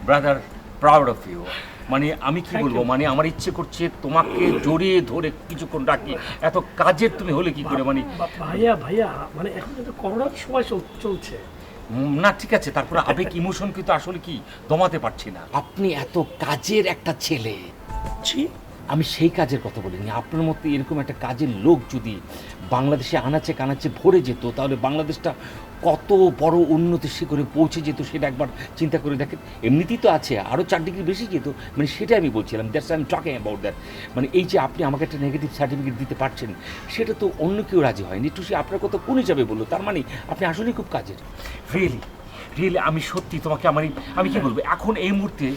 Brother, proud of you. মানে আমি কি Thank বলবো, you. মানে আমার ইচ্ছে করছে তোমাকে জড়িয়ে ধরে কিছুক্ষণ রাখি। এত কাজের তুমি হলে কি করে? মানে ভাইয়া ভাইয়া, মানে এখন কিন্তু করোনার সময় চলছে। না ঠিক আছে, তারপরে আবেগ ইমোশন কিন্তু আসলে কি দমাতে পারছি না। আপনি এত কাজের একটা ছেলে। ছি, আমি সেই কাজের কথা বলিনি। আপনার মতো এরকম একটা কাজের লোক যদি বাংলাদেশে আনাচে কানাচে ভরে যেত, তাহলে বাংলাদেশটা কত বড় উন্নতির শিখরে পৌঁছে যেত সেটা একবার চিন্তা করে দেখেন। এমনিতেই তো আছে, আরও 4 ডিগ্রি বেশি যেত। মানে সেটা আমি বলছিলাম, that's I am talking about that. মানে এই যে আপনি আমাকে একটা নেগেটিভ সার্টিফিকেট দিতে পারছেন, সেটা তো অন্য কেউ রাজি হয়নি। টুসি আপনার কথা কোন হিসাবে বললো? তার মানে আপনি আসলেই খুব কাজের। রিয়েলি রিয়েলি আমি সত্যি তোমাকে আমি কি বলবো, এখন এই মুহূর্তে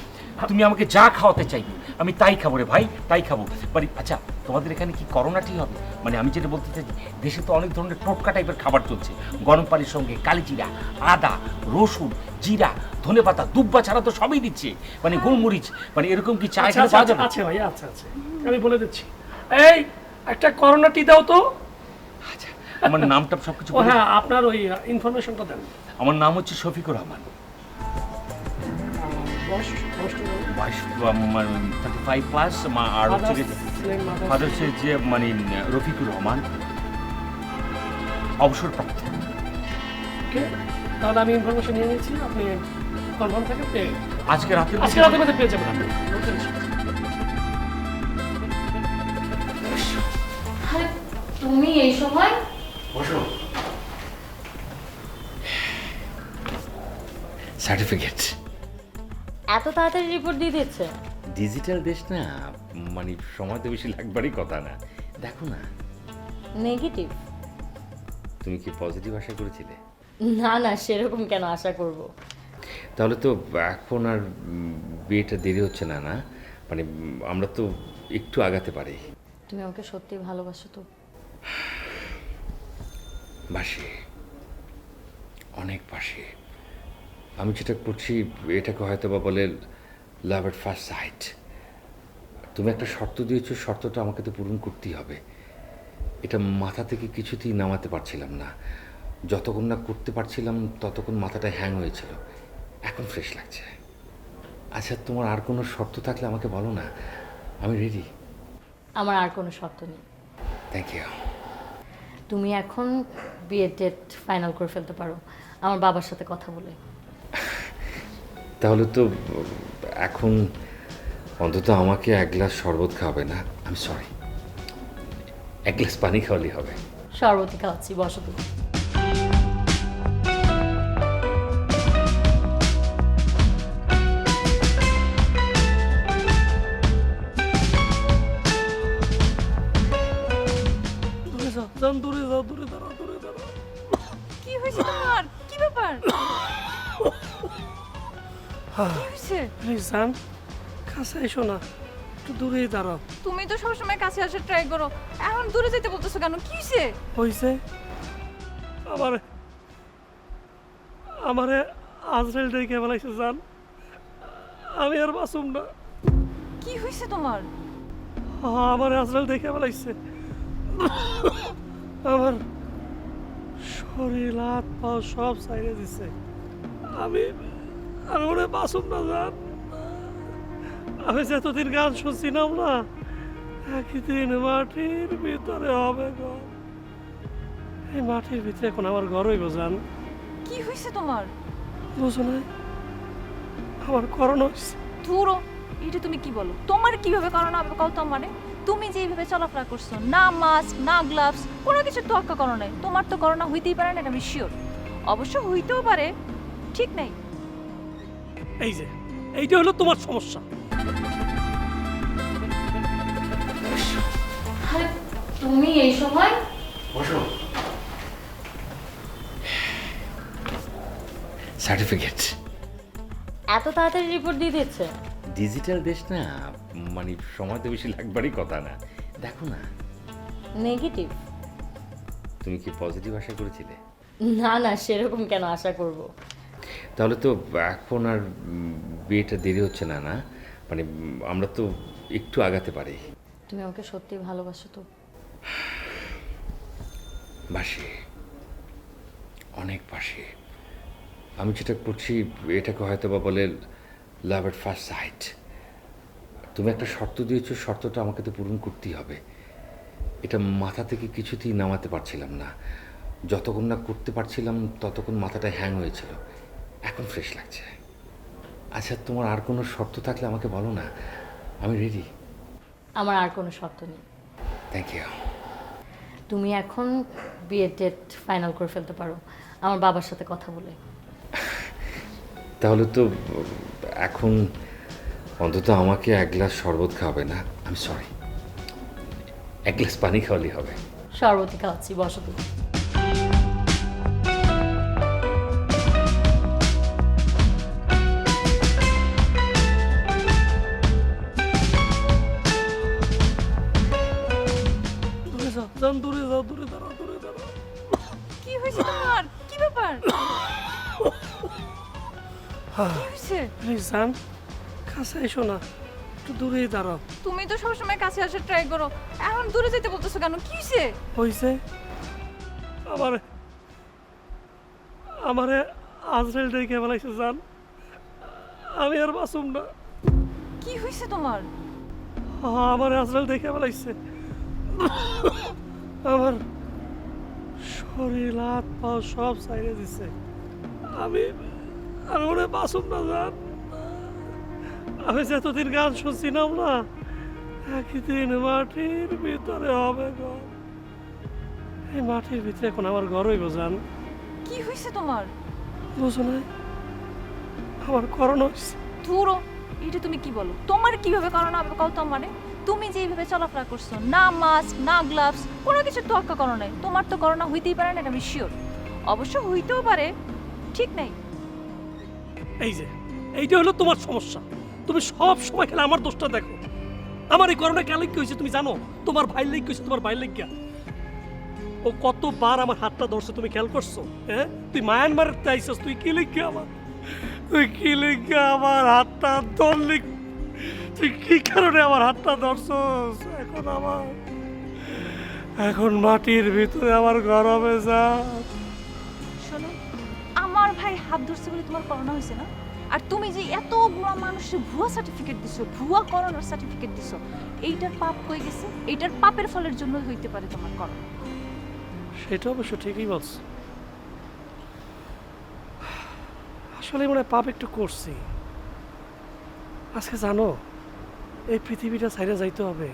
তুমি আমাকে যা খাওয়াতে চাইবে আমি তাই খাবো রে ভাই, তাই খাবো। মানে আচ্ছা, তোমাদের এখানে কি করোনাটি হবে? মানে আমি যেটা বলতে চাই, দেশে তো অনেক ধরনের টোটকা টাইপের খাবার চলছে। গরম পানির সঙ্গে কালিজিরা, আদা, রসুন, জিরা, ধনেপাতা, দুব্বা ছাড়া তো সবই দিচ্ছে, মানে গোলমরিচ। মানে এরকম কি চা এখানে পাওয়া যাবে? আচ্ছা ভাইয়া, আচ্ছা আচ্ছা, আমি বলে দিচ্ছি। এই একটা করোনা টি দাও তো। আচ্ছা, আমার নামটা সবকিছু ও বলে হ্যাঁ, দাও। আপনার ওই ইনফরমেশনটা দেন। আমার নাম হচ্ছে শফিকুর রহমান। বয়স 35 প্লাস। আর হচ্ছে ফাদার হচ্ছে যে মানে রফিকুর রহমান, অবসরপ্রাপ্ত। ওকে, তাহলে আমি ইনফরমেশন নিয়ে নিয়েছি। আপনি কনফার্ম থাকেন পেয়ে আজকে রাতের আজকে রাতের মধ্যে পেয়ে যাবেন আপনি। No tension. আরে তুমি এই সময়? সার্টিফিকেট এত তাড়াতাড়ি রিপোর্ট দিয়ে দিচ্ছে? ডিজিটাল দেশ না, মানে সময় তো বেশি লাগবারই কথা না। দেখো না, নেগেটিভ? তুমি কি পজিটিভ আশা করেছিলে? না না, সেরকম কেন আশা করব? তাহলে তো এখন আর বিয়েটা দেরি হচ্ছে না, না? মানে আমরা তো একটু আগাতে পারি। তুমি আমাকে সত্যি ভালোবাসো তো? বাসি, অনেক বাসি। আমি যেটা করছি এটাকে হয়তো বা বলে লাভ এট ফার্স্ট সাইট। তুমি একটা শর্ত দিয়েছো, শর্তটা আমাকে তো পূরণ করতেই হবে। এটা মাথা থেকে কিছুতেই নামাতে পারছিলাম না। যতক্ষণ না করতে পারছিলাম ততক্ষণ মাথাটা হ্যাং হয়েছিল। এখন ফ্রেশ লাগছে। আচ্ছা, তোমার আর কোনো শর্ত থাকলে আমাকে বলো না, আমি রেডি। আমার আর কোনো শর্ত নেই। Thank you. তুমি এখন বিয়ের ডেট ফাইনাল করে ফেলতে পারো আমার বাবার সাথে কথা বলে। তাহলে তো এখন অন্তত আমাকে 1 গ্লাস শরবত খাওয়াবে না? আমি সরি, 1 গ্লাস পানি খাওয়ালেই হবে। শরবতই খাওয়াচ্ছি, বসো তুমি। দূরে যাও, যান, দূরে যাও, দূরে দাঁড়াও, দূরে দাঁড়াও। কি হয়েছে তোমার? কি ব্যাপার? কি হয়েছে? প্লিজ যান, কাছে এসো না, একটু দূরেই দাঁড়াও। তুমি তো সবসময় কাছে আসার ট্রাই করো, এখন দূরে যেতে বলতেছো কেন? কি হয়েছে? হয়েছে আমারে আজরাইল ডেকে বেলাইছে যান, আমি আর বাঁচুম না। কি হয়েছে তোমার? আমার আজরাইল দেখে বেলাইছে, আমার শরীর হাত পা সব ছাইড়ে দিছে। আমি ওরে বাঁচুম না জান। আমি যতদিন গান শুনছিলাম না, একদিন মাটির ভিতরে হবে ঘর। এই মাটির ভিতরে এখন আমার ঘর হইব জান। কি হয়েছে তোমার? বুঝো না, আমার করোনা হয়েছে। ধুরো, এটা তুমি কি বলো? তোমার কিভাবে করোনা হবে কও তো আমারে? তুমি যেভাবে চলাফেরা করছো, না মাস্ক না গ্লাভস, কোনো কিছু তোয়াক্কা করো নাই, তোমার তো করোনা হইতেই পারে না, এটা আমি শিওর। অবশ্য হইতেও পারে, ঠিক নাই। এই যে এইটা হলো তোমার সমস্যা। আরে তুমি এই সময়? সার্টিফিকেট। এত তাড়াতাড়ি রিপোর্ট দিয়ে দিচ্ছে? ডিজিটাল দেশ না, মানে সময় তো বেশি লাগবারই কথা না। দেখো না। নেগেটিভ? তুমি কি পজিটিভ আশা করেছিলে? না না, সেরকম কেন আশা করব? তাহলে তো এখন আর বিয়েটা দেরি হচ্ছে না, না? মানে আমরা তো একটু আগাতে পারি। তুমি ওকে সত্যি ভালোবাসো তো? বাসি, অনেক বাসি। আমি যেটা করছি এটাকে হয়তো বা বলে লাভ এট ফার্স্ট সাইট। তুমি একটা শর্ত দিয়েছো, শর্তটা আমাকে তো পূরণ করতেই হবে। এটা মাথা থেকে কিছুতেই নামাতে পারছিলাম না। যতক্ষণ না করতে পারছিলাম ততক্ষণ মাথাটা হ্যাং হয়েছিল। এখন ফ্রেশ লাগছে। আচ্ছা, তোমার আর কোনো শর্ত থাকলে আমাকে বলো না, আমি রেডি। আমার আর কোনো শর্ত নেই। Thank you. তুমি এখন বিয়ের ডেট ফাইনাল করে ফেলতে পারো আমার বাবার সাথে কথা বলে। তাহলে তো এখন অন্তত আমাকে এক গ্লাস শরবত খাওয়াবে না? আমি সরি, এক গ্লাস পানি খাওয়ালেই হবে। শরবতই খাওয়াচ্ছি, বসো তুমি। দূরে যাও জান, দূরে যাও, দূরে দাঁড়াও, দূরে দাঁড়াও। কি হয়েছে তোমার? কি ব্যাপার? কি হয়েছে? প্লিজ জান, কাছে এসো না, একটু দূরেই দাঁড়াও। তুমি তো সবসময় কাছে আসার ট্রাই করো, এখন দূরে যেতে বলতেছো কেন? কি হয়েছে? হয়েছে আমারে আজরাইল ডেকে ফেলাইছে জান, আমি আর বাঁচুম না। কি হয়েছে তোমার? আমার আজরাইল দেখে ফেলাইছে। আমার শরীর, হাত পা সব ছাইড়ে দিছে। আমি আমি ওরে বাঁচুম না জান। আমি যতদিন গান শুনছিলাম না, একদিন মাটির ভিতরে হবে ঘর। এই মাটির ভিতরে এখন আমার ঘর হইব জান। কি হয়েছে তোমার? বুঝো না, আমার করোনা হয়েছে। ধুরো, এটা তুমি কি বলো? তোমার কিভাবে করোনা হবে কল তো? মানে তুমি যেভাবে চলাফেরা করছো, না মাস্ক না গ্লাভস, কোনো কিছু তোয়াক্কা করো নাই, তোমার তো করোনা হইতেই পারে না, এটা আমি শিওর। অবশ্য হইতেও পারে, ঠিক নাই। এই যে এইটা হলো তোমার সমস্যা, তুমি সব সময় খেলে আমার দোষটা দেখো। আমার এই করোনা কেন কি হয়েছে তুমি জানো? তোমার ভাই লেগ হয়েছে, তোমার ভাই লেগ। ও কতবার আমার হাতটা ধরছে, তুমি খেয়াল করছো? হ্যাঁ, তুই মায়ানমারের চাইছিস, তুই কি লিখে আমার, তুই কি লিখে আমার হাতটা ধরলি? তুই কি কারণে আমার হাতটা ধরছস? এখন মাটির ভিতরে আমার ঘর হবে যা। শোনো, আমার ভাই হাত ধরছে বলে তোমার করোনা হয়েছে না? আর তুমি যে এতগুলো মানুষের ভুয়া সার্টিফিকেট দিছো, ভুয়া করোনার সার্টিফিকেট দিছো, এইটার পাপ হয়ে গেছে। এইটার পাপের ফলের জন্য হইতে পারে তোমার করোনা। সেটা অবশ্য ঠিকই বলছ। আসলে মনে হয় পাপ একটু করছি। আজকে জানো, এই পৃথিবীটা ছাইড়ে যাইতে হবে।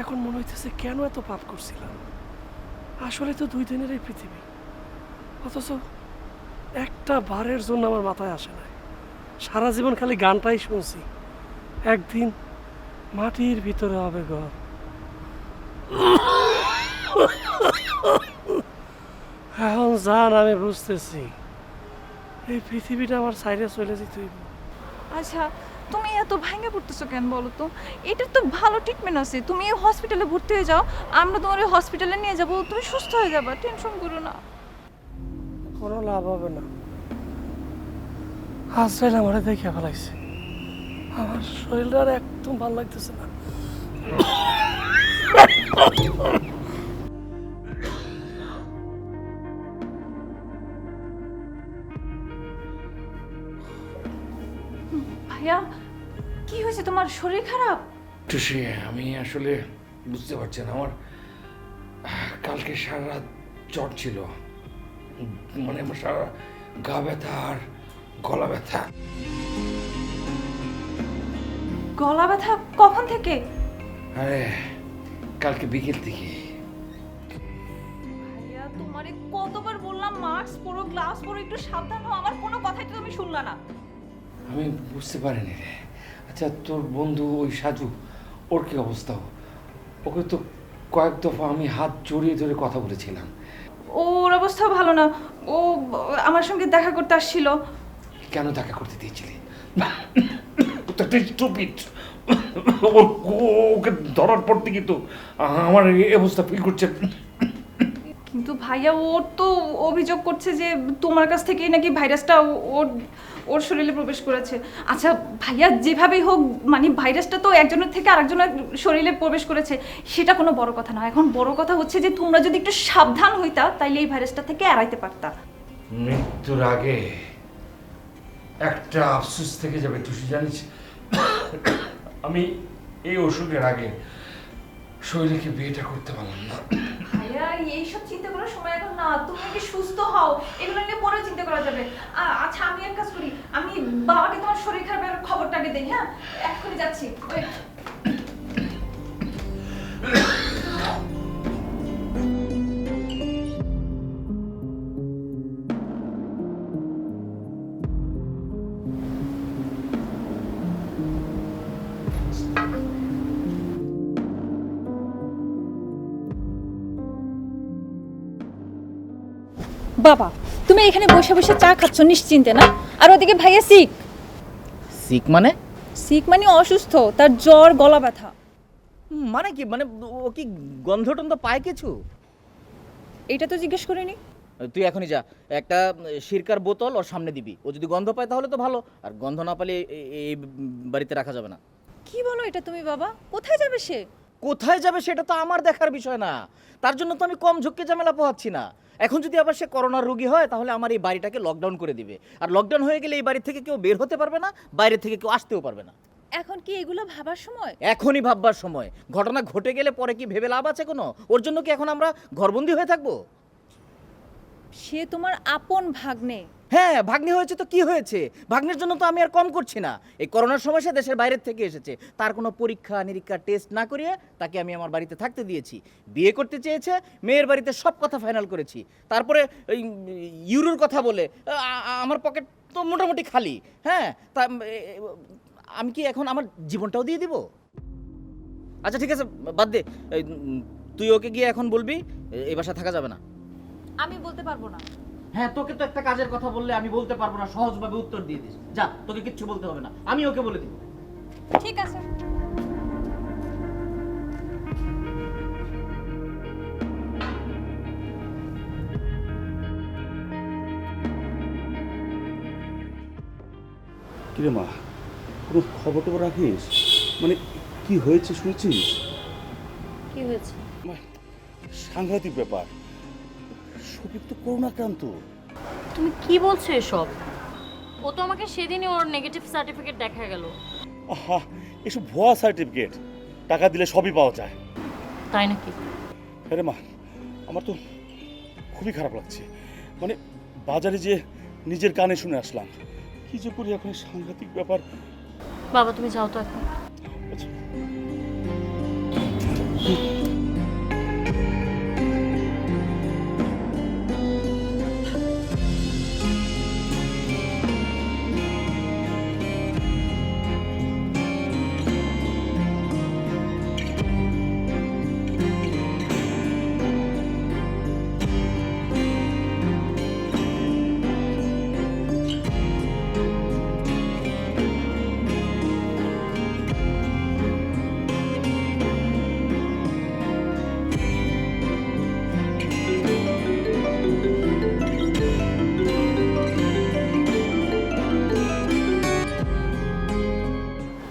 এখন মনে হইতেছে কেন এত পাপ করছিলাম। আসলে তো 2 দিনের এই পৃথিবী, অথচ একটা বারের জন্য আমার মাথায় আসে না। সারা জীবন খালি গানটাই শুনছি, একদিন মাটির ভিতরে হবে ঘর। এখন জান, আমি বুঝতেছি এই পৃথিবীটা আমার সাইডে চলে যেতে হইব। আচ্ছা, তুমি এত ভাঙে পড়তেছো কেন বলো তো? এটার তো ভালো ট্রিটমেন্ট আছে, তুমি হসপিটালে ভর্তি হয়ে যাও, আমরা তোমার ওই হসপিটালে নিয়ে যাবো, তুমি সুস্থ হয়ে যাবা, টেনশন করো না। কোনো লাভ হবে না। আজরাইল আমারে দেখে ফেলাইছে, আমার শরীরটা আর একদম ভালো লাগতেছে না। ভাইয়া, কি হয়েছে তোমার? শরীর খারাপ? তো সে আমি আসলে বুঝতে পারছি না। আমার কালকে সারা রাত জ্বর ছিল, মানে আমার সারা গা ব্যথা আর গলা ব্যথা। গলা ব্যথা কখন থেকে? আরে কালকে বিকেল থেকে। ভাইয়া, তোমারে কতবার বললাম মাস্ক পরো, গ্লাভস পরো, একটু সাবধান হও, আমার কোনো কথাই তো তুমি শুনলা না। আমি বুঝতে পারিনি রে। আচ্ছা, তোর বন্ধু ওই সাজু, ওর কি অবস্থা? ওকে তো কয়েক দফা আমি হাত জড়িয়ে ধরে কথা বলেছিলাম। ওর অবস্থা ভালো না, ও আমার সঙ্গে দেখা করতে আসছিল। কেন দেখা করতে দিয়েছিলি? স্টুপিড। ওকে ধরার পর থেকে তো আমার এই অবস্থা ফিল করছে। কিন্তু ভাইয়া ওর তো অভিযোগ করছে যে তোমার কাছ থেকেই নাকি ভাইরাসটা ওর ওর শরীরে প্রবেশ করেছে। আচ্ছা ভাইয়া যেভাবেই হোক, মানে ভাইরাসটা তো একজনের থেকে আরেকজনের শরীরে প্রবেশ করেছে, সেটা কোনো বড় কথা না। এখন বড় কথা হচ্ছে যে তোমরা যদি একটু সাবধান হইতা তাইলে এই ভাইরাসটা থেকে এড়াইতে পারতা। মৃত্যুর আগে একটা আফসোস থেকে যাবে, তুই জানিস? আমি এই ওষুধের আগে শৈলীকে বিয়েটা করতে পারলাম না। ভাইয়া এইসব চিন্তা করার সময় এখন না, তুমি কি সুস্থ হও, এগুলো নিয়ে পরে চিন্তা করা যাবে। আচ্ছা আমি এক কাজ করি, আমি বাবাকে তোমার শরীর খারাপের খবরটা আগে দেই। হ্যাঁ এক্ষুনি যাচ্ছি। বাবা তুমি এখানে বসে বসে চা খাচ্ছ নিশ্চিন্তে না? আর ওদিকে ভাইয়া সিক। সিক মানে? সিক মানে অসুস্থ, তার জ্বর, গলা ব্যথা। মানে কি, মানে ও কি গন্ধ টন্ধ পায় কিছু? এটা তো জিজ্ঞেস করিনি। তুই এখনই যা, একটা সিরকার বোতল ওর সামনে দিবি। ও যদি গন্ধ পায় তাহলে তো ভালো, আর গন্ধ না পেলে এই বাড়িতে রাখা যাবে না। কি বলো এটা তুমি বাবা? কোথায় যাবে সে? কোথায় যাবে সেটা তো আমার দেখার বিষয় না, তার জন্য তো আমি কম ঝুঁকে ঝামেলা পোহাচ্ছি না। এখন যদি আবার সে করোনার রোগী হয় তাহলে আমার এই বাড়িটাকে লকডাউন করে দিবে, আর লকডাউন হয়ে গেলে এই বাড়ি থেকে কেউ বের হতে পারবে না, বাইরে থেকে কেউ আসতেও পারবে না। এখন কি এগুলো ভাবার সময়? এখনই ভাববার সময়। ঘটনা ঘটে গেলে পরে কি ভেবে লাভ আছে কোনো? ওর জন্য কি এখন আমরা ঘরবন্দি হয়ে থাকবো? সে তোমার আপন ভাগ্নে। হ্যাঁ ভাগ্নি হয়েছে তো কি হয়েছে, ভাগ্নের জন্য তো আমি আর কম করছি না। এই করোনার সময় সে দেশের বাইরের থেকে এসেছে, তার কোনো পরীক্ষা নিরীক্ষা টেস্ট না করিয়ে তাকে আমি আমার বাড়িতে থাকতে দিয়েছি। বিয়ে করতে চেয়েছে, মেয়ের বাড়িতে সব কথা ফাইনাল করেছি। তারপরে ওই ইউরোর কথা বলে আমার পকেট তো মোটামুটি খালি। হ্যাঁ তা আমি কি এখন আমার জীবনটাও দিয়ে দিব? আচ্ছা ঠিক আছে বাদ দে, তুই ওকে গিয়ে এখন বলবি এই বাসায় থাকা যাবে না। আমি বলতে পারবো না। হ্যাঁ তোকে তো একটা কাজের কথা বললে আমি বলতে পারবো না, সহজভাবে উত্তর দিয়ে দিস। যা, তোকে কিচ্ছু বলতে হবে না, আমি ওকে বলে দিব। ঠিক আছে। কিরে মা, কোনো খবর টবর রাখিস? মানে কি হয়েছে শুনেছিস? কি হয়েছে? সাংঘাতিক ব্যাপার, শফিক তো করোনাক্রান্ত। তুমি কি বলছো এসব? ও তো আমাকে সেদিনই ওর নেগেটিভ সার্টিফিকেট দেখা গেল। আহা, এসব ভুয়া সার্টিফিকেট, টাকা দিলে সবই পাওয়া যায়। তাই নাকি? আরে মা, আমার তো খুবই খারাপ লাগছে। মানে বাজারে যে নিজের কানে শুনে আসলাম, কি যে করি এখন, সাংঘাতিক ব্যাপার। বাবা তুমি যাও তো এখন। আচ্ছা।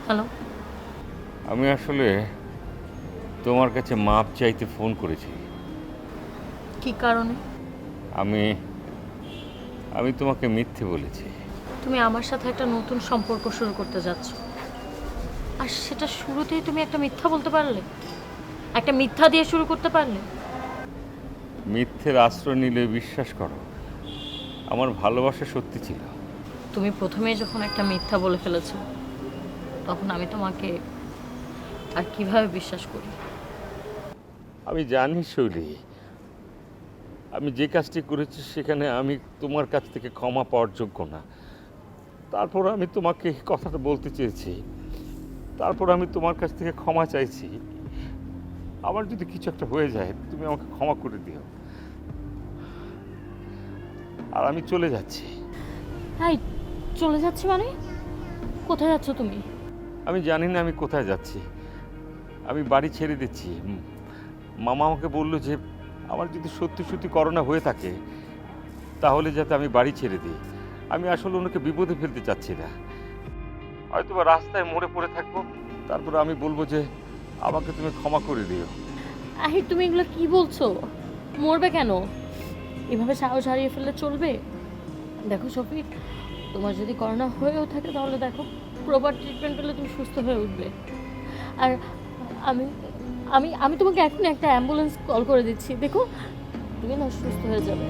হ্যালো। আমি আসলে তোমার কাছে মাপ চাইতে ফোন করেছি। কি কারণে? আমি তোমাকে মিথ্যে বলেছি। তুমি আমার সাথে একটা নতুন সম্পর্ক শুরু করতে যাচ্ছ, আর সেটা শুরুতেই তুমি একটা মিথ্যা বলতে পারলে, একটা মিথ্যা দিয়ে শুরু করতে পারলে। মিথ্যের আশ্রয় নিলে বিশ্বাস করো, আমার ভালোবাসা সত্যি ছিল। তুমি প্রথমেই যখন একটা মিথ্যা বলে ফেলেছো, তখন আমি তোমাকে আর কিভাবে বিশ্বাস করি? আমি জানি শৈলী, আমি যে কাজটি করেছি সেখানে আমি তোমার কাছ থেকে ক্ষমা পাওয়ার যোগ্য না। তারপর আমি তোমাকে কথাটা বলতে চেয়েছি, তারপর আমি তোমার কাছ থেকে ক্ষমা চাইছি। আমার যদি কিছু একটা হয়ে যায় তুমি আমাকে ক্ষমা করে দিও। আর আমি চলে যাচ্ছি। তাই চলে যাচ্ছি মানে? কোথায় যাচ্ছ তুমি? আমি জানি না আমি কোথায় যাচ্ছি। আমি বাড়ি ছেড়ে দিচ্ছি। মামা আমাকে বললো যে আমার যদি সত্যি সত্যি করোনা হয়ে থাকে তাহলে যাতে আমি বাড়ি ছেড়ে দিই। আমি আসলে ওনাকে বিপদে ফেলতে চাচ্ছি না। হয়তো বা রাস্তায় মরে পড়ে থাকবো, তারপর আমি বলবো যে আমাকে তুমি ক্ষমা করে দিও। আহির তুমি এগুলো কি বলছো? মরবে কেন? এভাবে সাহস হারিয়ে ফেললে চলবে? দেখো শফিক, তোমার যদি করোনা হয়েও থাকে তাহলে দেখো প্রপার ট্রিটমেন্ট পেলে তুমি সুস্থ হয়ে উঠবে। আর আমি আমি আমি তোমাকে এখন একটা অ্যাম্বুলেন্স কল করে দিচ্ছি, দেখো তুমি না সুস্থ হয়ে যাবে।